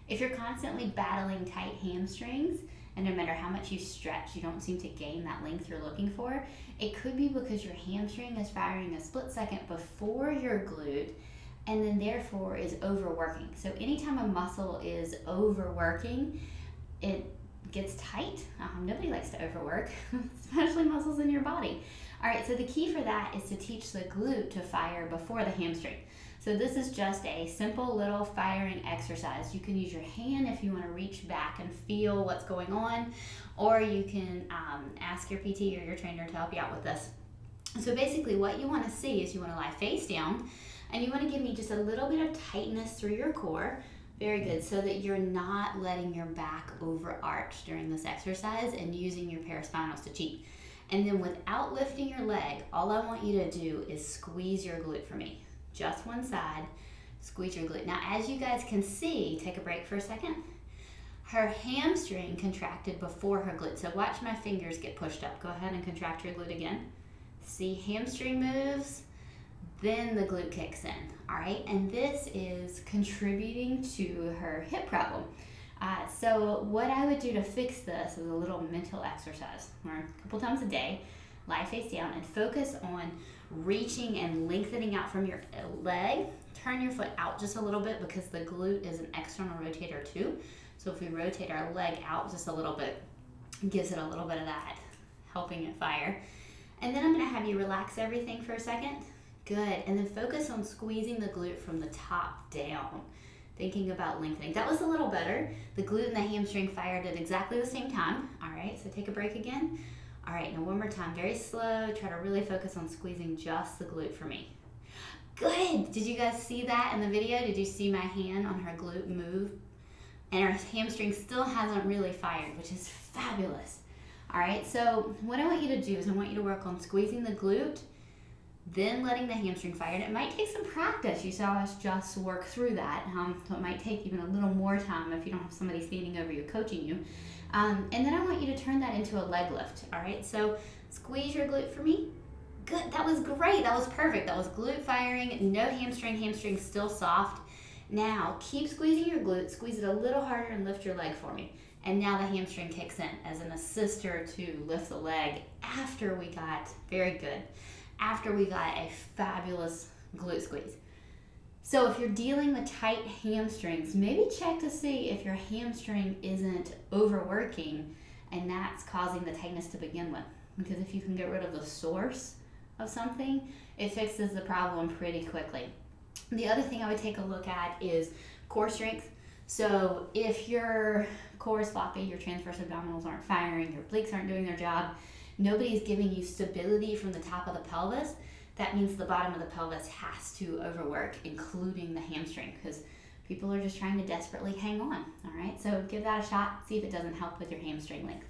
If you're constantly battling tight hamstrings, and no matter how much you stretch, you don't seem to gain that length you're looking for, it could be because your hamstring is firing a split second before your glute, and then therefore is overworking. So anytime a muscle is overworking, it gets tight. Nobody likes to overwork, especially muscles in your body. All right, so the key for that is to teach the glute to fire before the hamstring. So this is just a simple little firing exercise. You can use your hand if you want to reach back and feel what's going on, or you can ask your PT or your trainer to help you out with this. So basically what you want to see is you want to lie face down, and you want to give me just a little bit of tightness through your core. Very good, so that you're not letting your back overarch during this exercise and using your paraspinals to cheat. And then without lifting your leg, all I want you to do is squeeze your glute for me. Just one side, squeeze your glute. Now, as you guys can see, take a break for a second. Her hamstring contracted before her glute. So watch my fingers get pushed up. Go ahead and contract your glute again. See, hamstring moves, then the glute kicks in, all right? And this is contributing to her hip problem. So what I would do to fix this is a little mental exercise, or a couple times a day, lie face down and focus on reaching and lengthening out from your leg. Turn your foot out just a little bit because the glute is an external rotator too. So if we rotate our leg out just a little bit, it gives it a little bit of that, helping it fire. And then I'm gonna have you relax everything for a second. Good, and then focus on squeezing the glute from the top down. Thinking about lengthening. That was a little better. The glute and the hamstring fired at exactly the same time. All right, so take a break again. All right, now one more time, very slow. Try to really focus on squeezing just the glute for me. Good, did you guys see that in the video? Did you see my hand on her glute move? And her hamstring still hasn't really fired, which is fabulous. All right, so what I want you to do is I want you to work on squeezing the glute, then letting the hamstring fire. And it might take some practice. You saw us just work through that. So it might take even a little more time if you don't have somebody standing over you coaching you. And then I want you to turn that into a leg lift. All right, so squeeze your glute for me. Good, that was great. That was perfect. That was glute firing, no hamstring still soft. Now keep squeezing your glute, squeeze it a little harder and lift your leg for me. And now the hamstring kicks in as an assister to lift the leg after we got, very good, after we got a fabulous glute squeeze. So if you're dealing with tight hamstrings, maybe check to see if your hamstring isn't overworking and that's causing the tightness to begin with. Because if you can get rid of the source of something, it fixes the problem pretty quickly. The other thing I would take a look at is core strength. So if your core is floppy, your transverse abdominals aren't firing, your obliques aren't doing their job, nobody's giving you stability from the top of the pelvis, that means the bottom of the pelvis has to overwork, including the hamstring, because people are just trying to desperately hang on, all right? So give that a shot, see if it doesn't help with your hamstring length.